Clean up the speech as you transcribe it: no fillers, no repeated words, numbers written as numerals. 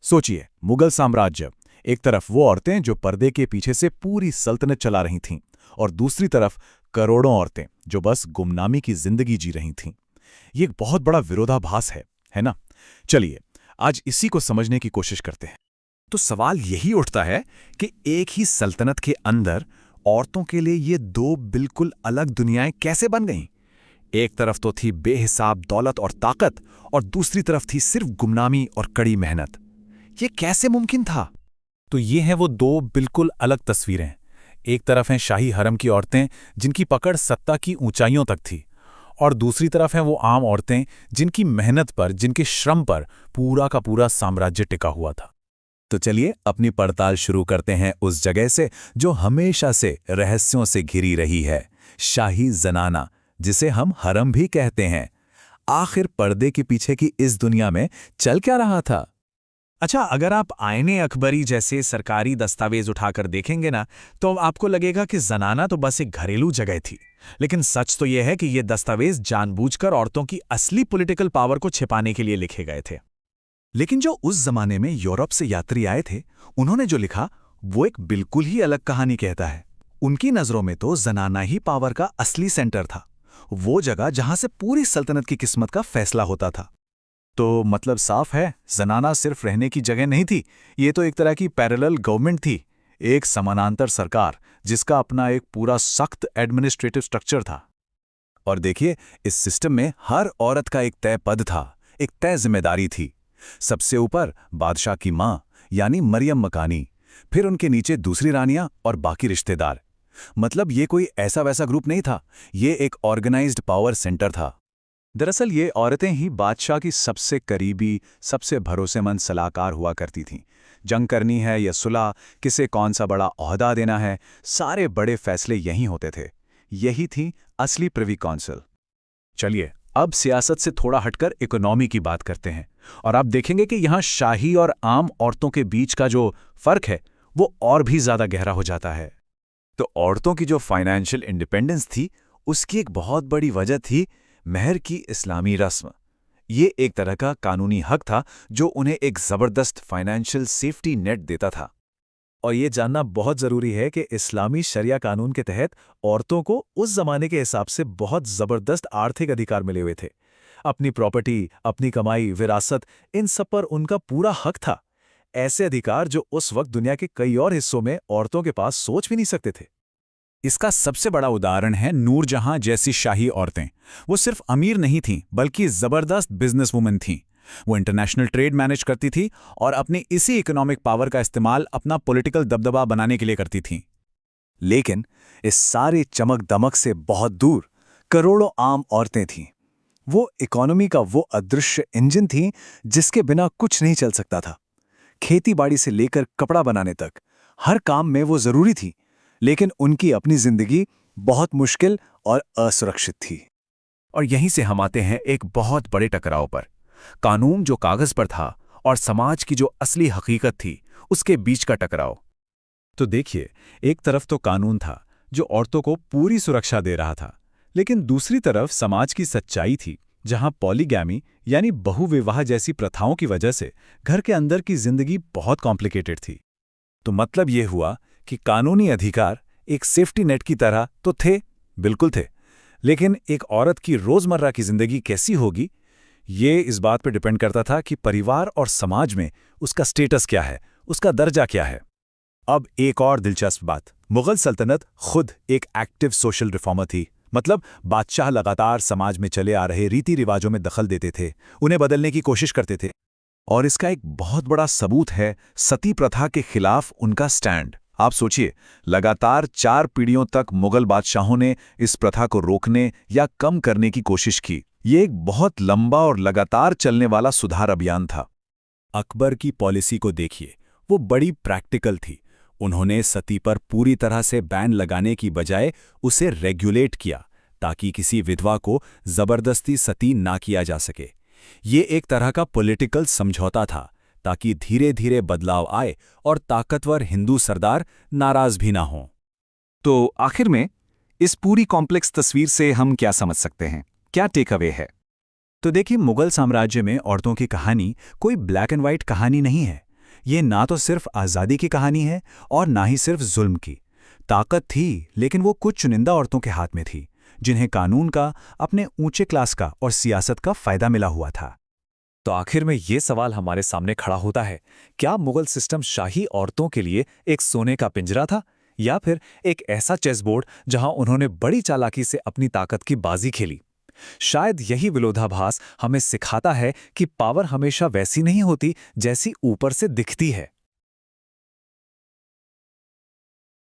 सोचिए, मुगल साम्राज्य। एक तरफ वो औरतें जो पर्दे के पीछे से पूरी सल्तनत चला रही थीं, और दूसरी तरफ करोड़ों औरतें जो बस गुमनामी की जिंदगी जी रही थीं। ये एक बहुत बड़ा विरोधाभास है ना? चलिए, आज इसी को समझने की कोशिश करते हैं। तो सवाल यही उठता है कि एक ही सल्तनत के अंदर औरतों के लिए ये दो बिल्कुल अलग दुनियाएं कैसे बन गईं? एक तरफ तो थी बेहिसाब दौलत और ताकत, और दूसरी तरफ थी सिर्फ गुमनामी और कड़ी मेहनत। ये कैसे मुमकिन था? तो ये हैं वो दो बिल्कुल अलग तस्वीरें। एक तरफ हैं शाही हरम की औरतें जिनकी पकड़ सत्ता की ऊंचाइयों तक थी, और दूसरी तरफ हैं वो आम औरतें जिनकी मेहनत पर, जिनके श्रम पर पूरा का पूरा साम्राज्य टिका हुआ था। तो चलिए अपनी पड़ताल शुरू करते हैं उस जगह से जो हमेशा से रहस्यों से घिरी रही है, शाही जनाना, जिसे हम हरम भी कहते हैं। आखिर पर्दे के पीछे की इस दुनिया में चल क्या रहा था? अच्छा, अगर आप आईने अकबरी जैसे सरकारी दस्तावेज उठाकर देखेंगे ना, तो आपको लगेगा कि जनाना तो बस एक घरेलू जगह थी। लेकिन सच तो यह है कि ये दस्तावेज जानबूझकर औरतों की असली पॉलिटिकल पावर को छिपाने के लिए लिखे गए थे। लेकिन जो उस जमाने में यूरोप से यात्री आए थे, उन्होंने जो लिखा वो एक बिल्कुल ही अलग कहानी कहता है। उनकी नजरों में तो जनाना ही पावर का असली सेंटर था, वो जगह जहां से पूरी सल्तनत की किस्मत का फैसला होता था। तो मतलब साफ है, जनाना सिर्फ रहने की जगह नहीं थी, ये तो एक तरह की पैरेलल गवर्नमेंट थी, एक समानांतर सरकार जिसका अपना एक पूरा सख्त एडमिनिस्ट्रेटिव स्ट्रक्चर था। और देखिए, इस सिस्टम में हर औरत का एक तय पद था, एक तय जिम्मेदारी थी। सबसे ऊपर बादशाह की माँ यानी मरियम मकानी, फिर उनके नीचे दूसरी रानियां और बाकी रिश्तेदार। मतलब ये कोई ऐसा वैसा ग्रुप नहीं था, ये एक ऑर्गेनाइज्ड पावर सेंटर था। दरअसल ये औरतें ही बादशाह की सबसे करीबी, सबसे भरोसेमंद सलाहकार हुआ करती थीं। जंग करनी है या सुलह, किसे कौन सा बड़ा ओहदा देना है, सारे बड़े फैसले यहीं होते थे। यही थी असली प्रिवी काउंसिल। चलिए अब सियासत से थोड़ा हटकर इकोनॉमी की बात करते हैं, और आप देखेंगे कि यहाँ शाही और आम औरतों के बीच का जो फर्क है वो और भी ज्यादा गहरा हो जाता है। तो औरतों की जो फाइनेंशियल इंडिपेंडेंस थी, उसकी एक बहुत बड़ी वजह थी महर की इस्लामी रस्म। ये एक तरह का कानूनी हक था जो उन्हें एक जबरदस्त फाइनेंशियल सेफ्टी नेट देता था। और ये जानना बहुत जरूरी है कि इस्लामी शरिया कानून के तहत औरतों को उस जमाने के हिसाब से बहुत जबरदस्त आर्थिक अधिकार मिले हुए थे। अपनी प्रॉपर्टी, अपनी कमाई, विरासत, इन सब पर उनका पूरा हक था। ऐसे अधिकार जो उस वक्त दुनिया के कई और हिस्सों में औरतों के पास सोच भी नहीं सकते थे। इसका सबसे बड़ा उदाहरण है नूरजहां जैसी शाही औरतें। वो सिर्फ अमीर नहीं थीं, बल्कि जबरदस्त बिजनेसवुमन थीं। वो इंटरनेशनल ट्रेड मैनेज करती थी और अपनी इसी इकोनॉमिक पावर का इस्तेमाल अपना पॉलिटिकल दबदबा बनाने के लिए करती थीं। लेकिन इस सारे चमक दमक से बहुत दूर करोड़ों आम औरतें थीं। वो इकोनॉमी का वो अदृश्य इंजन थीं जिसके बिना कुछ नहीं चल सकता था। खेती बाड़ी से लेकर कपड़ा बनाने तक हर काम में वो जरूरी थी, लेकिन उनकी अपनी जिंदगी बहुत मुश्किल और असुरक्षित थी। और यहीं से हम आते हैं एक बहुत बड़े टकराव पर। कानून जो कागज पर था और समाज की जो असली हकीकत थी, उसके बीच का टकराव। तो देखिए, एक तरफ तो कानून था जो औरतों को पूरी सुरक्षा दे रहा था, लेकिन दूसरी तरफ समाज की सच्चाई थी जहां पॉलीगैमी यानी बहुविवाह जैसी प्रथाओं की वजह से घर के अंदर की जिंदगी बहुत कॉम्प्लिकेटेड थी। तो मतलब यह हुआ कि कानूनी अधिकार एक सेफ्टी नेट की तरह तो थे, बिल्कुल थे, लेकिन एक औरत की रोजमर्रा की जिंदगी कैसी होगी, ये इस बात पर डिपेंड करता था कि परिवार और समाज में उसका स्टेटस क्या है, उसका दर्जा क्या है। अब एक और दिलचस्प बात, मुगल सल्तनत खुद एक एक्टिव सोशल रिफॉर्मर थी। मतलब बादशाह लगातार समाज में चले आ रहे रीति रिवाजों में दखल देते थे, उन्हें बदलने की कोशिश करते थे। और इसका एक बहुत बड़ा सबूत है सती प्रथा के खिलाफ उनका स्टैंड। आप सोचिए, लगातार 4 पीढ़ियों तक मुगल बादशाहों ने इस प्रथा को रोकने या कम करने की कोशिश की। ये एक बहुत लंबा और लगातार चलने वाला सुधार अभियान था। अकबर की पॉलिसी को देखिए, वो बड़ी प्रैक्टिकल थी। उन्होंने सती पर पूरी तरह से बैन लगाने की बजाय उसे रेगुलेट किया ताकि किसी विधवा को जबरदस्ती सती ना किया जा सके। ये एक तरह का पॉलिटिकल समझौता था ताकि धीरे धीरे बदलाव आए और ताकतवर हिंदू सरदार नाराज भी ना हों। तो आखिर में इस पूरी कॉम्प्लेक्स तस्वीर से हम क्या समझ सकते हैं, क्या टेक अवे है? तो देखिए, मुगल साम्राज्य में औरतों की कहानी कोई ब्लैक एंड व्हाइट कहानी नहीं है। ये ना तो सिर्फ आज़ादी की कहानी है और ना ही सिर्फ जुल्म की। ताकत थी, लेकिन वो कुछ चुनिंदा औरतों के हाथ में थी, जिन्हें कानून का, अपने ऊंचे क्लास का और सियासत का फायदा मिला हुआ था। तो आखिर में ये सवाल हमारे सामने खड़ा होता है, क्या मुगल सिस्टम शाही औरतों के लिए एक सोने का पिंजरा था, या फिर एक ऐसा चेसबोर्ड जहां उन्होंने बड़ी चालाकी से अपनी ताकत की बाजी खेली? शायद यही विरोधाभास हमें सिखाता है कि पावर हमेशा वैसी नहीं होती जैसी ऊपर से दिखती है।